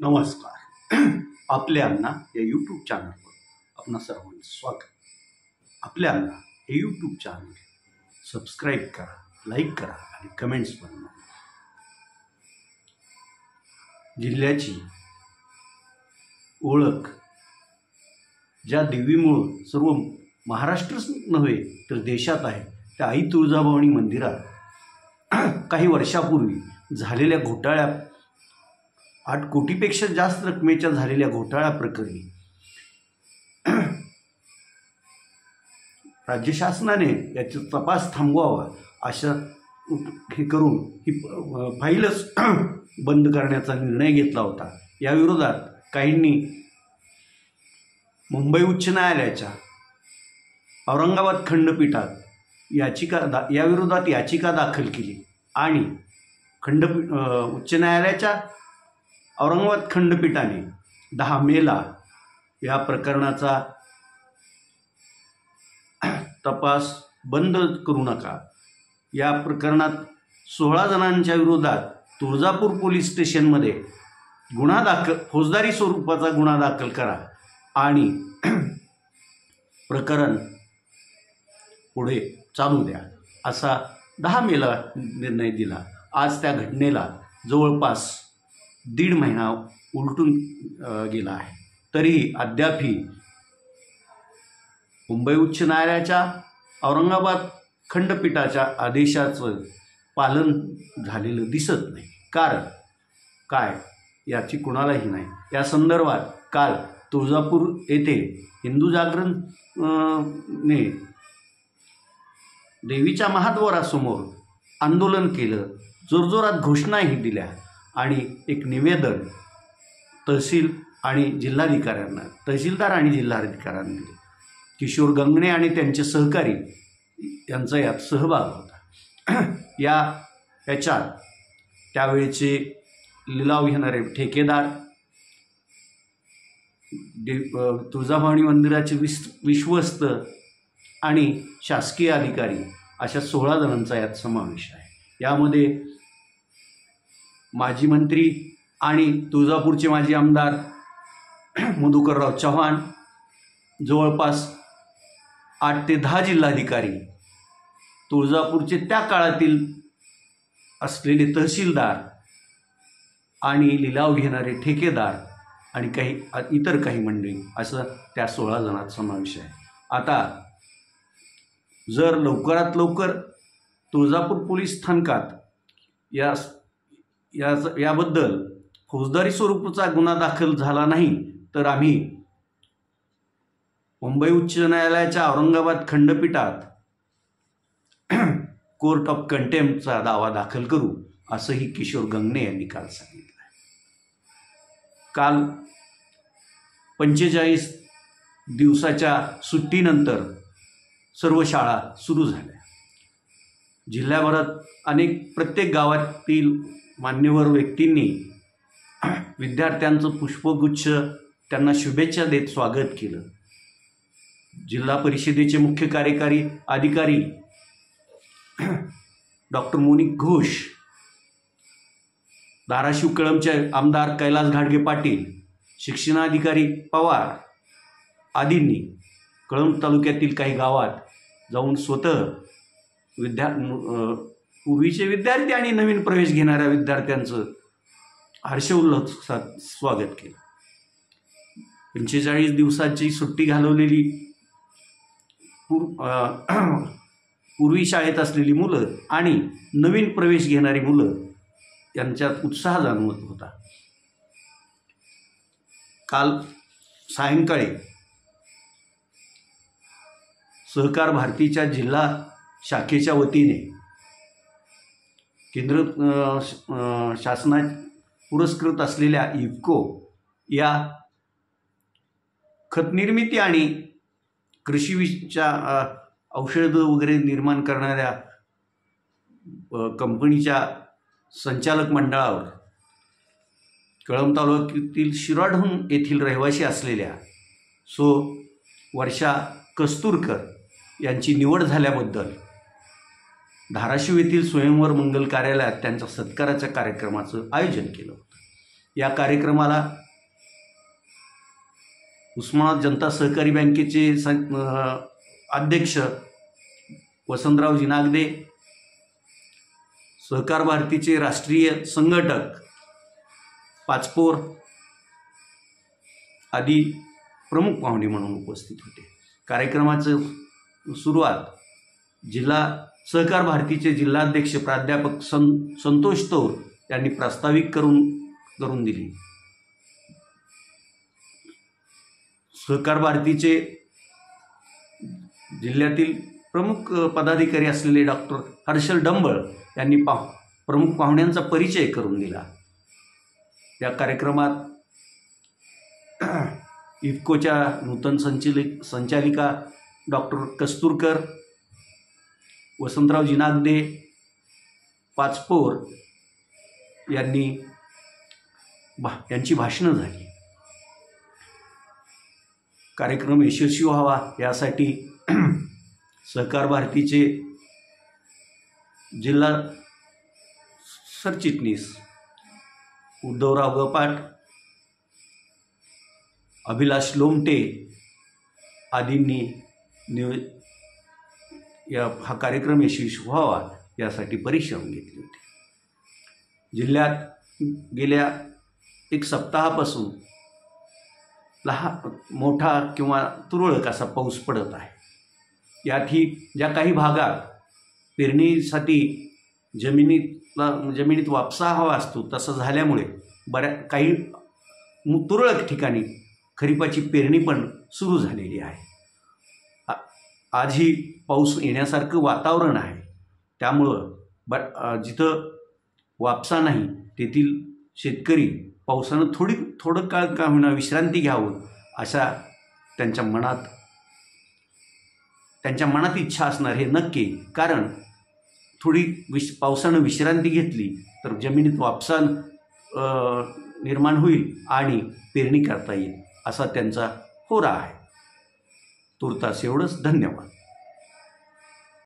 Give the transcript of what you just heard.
नमस्कार. आपल्या अण्णा या यूट्यूब चॅनलवर आपणा सर्वांचं स्वागत. आपल्या अण्णा हे यूट्यूब चॅनल सबस्क्राईब करा, लाईक करा आणि कमेंट्स बनवा. जिल्ह्याची ओळख ज्या देवीमुळं सर्व महाराष्ट्रच नव्हे तर देशात आहे, त्या आई तुळजाभवानी मंदिरात काही वर्षापूर्वी झालेल्या घोटाळ्यात 8 कोटीपेक्षा जास्त रकमेच्या झालेल्या घोटाळा प्रकरणी राज्य शासनाने याचा तपास थांबवावा अशा हे करून ही फाईलच बंद करण्याचा निर्णय घेतला होता. या विरोधात काहींनी मुंबई उच्च न्यायालयाच्या औरंगाबाद खंडपीठात या विरोधात याचिका दाखल केली आणि उच्च न्यायालयाच्या औरंगाबाद खंडपीठाने 10 मेला या प्रकरणाचा तपास बंद करू नका, या प्रकरणात 16 जणांच्या विरोधात तुळजापूर पोलीस स्टेशनमध्ये फौजदारी स्वरूपाचा गुन्हा दाखल करा आणि प्रकरण पुढे चालू द्या असा 10 मेला निर्णय दिला. आज त्या घटनेला जवळपास 1.5 महिना उलटून गेला आहे, तरीही अद्यापही मुंबई उच्च न्यायालयाच्या औरंगाबाद खंडपीठाच्या आदेशाचं पालन झालेलं दिसत नाही. कारण काय याची कुणालाही नाही. या संदर्भात काल तुळजापूर येथे हिंदू जागरण ने देवीच्या महाद्वारासमोर आंदोलन केलं, जोरजोरात घोषणाही दिल्या आणि एक निवेदन तहसीलदार आणि जिल्हाधिकाऱ्यांना दिले. किशोर गंगणे आणि त्यांचे सहकारी यांचा यात सहभाग होता. याच्यात त्यावेळेचे लिलाव घेणारे ठेकेदार, तुळजाभवानी मंदिराचे विश्वस्त आणि शासकीय अधिकारी अशा 16 जणांचा यात समावेश आहे. यामध्ये माजी मंत्री आणि तुळजापूरचे माजी आमदार मधुकरराव चव्हाण, जवळपास 8 ते 10 जिल्हाधिकारी, तुळजापूरचे त्या काळातील असलेले तहसीलदार आणि लिलाव घेणारे ठेकेदार आणि इतर काही मंडळी असं त्या 16 जणांचा समावेश आहे. आता जर लवकरात लवकर तुळजापूर पोलीस स्थानकात याबद्दल फौजदारी स्वरूपाचा गुन्हा दाखल झाला नाही तर आम्ही मुंबई उच्च न्यायालयाच्या औरंगाबाद खंडपीठात कोर्ट ऑफ कंटेम्प्टचा दावा दाखल करू, असंही किशोर गंगणे यांनी काल सांगितलं. काल 45 दिवसाच्या सुट्टीनंतर सर्व शाळा सुरू झाल्या. जिल्ह्याभरात प्रत्येक गावातील मान्यवर व्यक्तींनी विद्यार्थ्यांचं पुष्पगुच्छ त्यांना शुभेच्छा देत स्वागत केलं. जिल्हा परिषदेचे मुख्य कार्यकारी अधिकारी डॉक्टर मोनिक घोष, धाराशिव कळंबचे आमदार कैलास घाडगे पाटील, शिक्षणाधिकारी पवार आदींनी कळंब तालुक्यातील काही गावात जाऊन स्वतः पूर्वीचे विद्यार्थी आणि नवीन प्रवेश घेणाऱ्या विद्यार्थ्यांचं हर्षोल्लासात स्वागत केलं. 45 दिवसाची सुट्टी घालवलेली पूर्वी शाळेत असलेली मुलं आणि नवीन प्रवेश घेणारी मुलं यांच्यात उत्साह जाणवत होता. काल सायंकाळी सहकार भारतीच्या जिल्हा शाखेच्या वतीने केंद्र शासना पुरस्कृत असलेल्या इफ्को या खत निर्मिती आणि कृषीच्या औषधं वगैरे निर्माण करणाऱ्या कंपनीच्या संचालक मंडळावर कळंब तालुक्यातील शिराढोण येथील रहिवासी असलेल्या वर्षा कस्तुरकर यांची निवड झाल्याबद्दल धाराशिव येथील स्वयंवर मंगल कार्यालयात त्यांच्या सत्काराच्या कार्यक्रमाचं आयोजन केलं होतं. या कार्यक्रमाला उस्मानाबाद जनता सहकारी बँकेचे अध्यक्ष वसंतराव जिनागदे, सहकार भारतीचे राष्ट्रीय संघटक पाचपोर आदी प्रमुख पाहुणे म्हणून उपस्थित होते. कार्यक्रमाचं सुरुवात जिल्हा सहकार भारतीचे जिल्हाध्यक्ष प्राध्यापक संतोष तौर यांनी प्रास्ताविक करून दिली. सहकार भारतीचे जिल्ह्यातील प्रमुख पदाधिकारी असलेले डॉक्टर हर्षल डंबळ यांनी प्रमुख पाहुण्यांचा परिचय करून दिला. या कार्यक्रमात इफ्कोच्या नूतन संचालिका डॉक्टर कस्तुरकर, वसंतराव जिनागदे, पाचपोर यांची भाषणं झाली. कार्यक्रम यशस्वी व्हावा यासाठी सहकार भारतीचे जिल्हा सरचिटणीस उद्धवराव गपाट, अभिलाष लोमटे आदींनी हा कार्यक्रम यशस्वी व्हावा यासाठी परिश्रम घेतले होते. जिल्ह्यात गेल्या एक सप्ताहापासून मोठा किंवा तुरळक असा पाऊस पडत आहे. याठी ज्या काही भागात पेरणीसाठी जमिनीत वापसा हवा असतो तसं झाल्यामुळे काही तुरळक ठिकाणी खरीपाची पेरणी पण सुरू झालेली आहे. आजही पाऊस येण्यासारखं वातावरण आहे. त्यामुळं जिथं वापसा नाही तेथील शेतकरी पावसानं थोडं काळ का होईना विश्रांती घ्यावं अशा त्यांच्या मनात इच्छा असणार हे नक्की. कारण थोडी पावसानं विश्रांती घेतली तर जमिनीत वापसा निर्माण होईल आणि पेरणी करता येईल असा त्यांचा होरा आहे. तुर्तास एवढंच. धन्यवाद.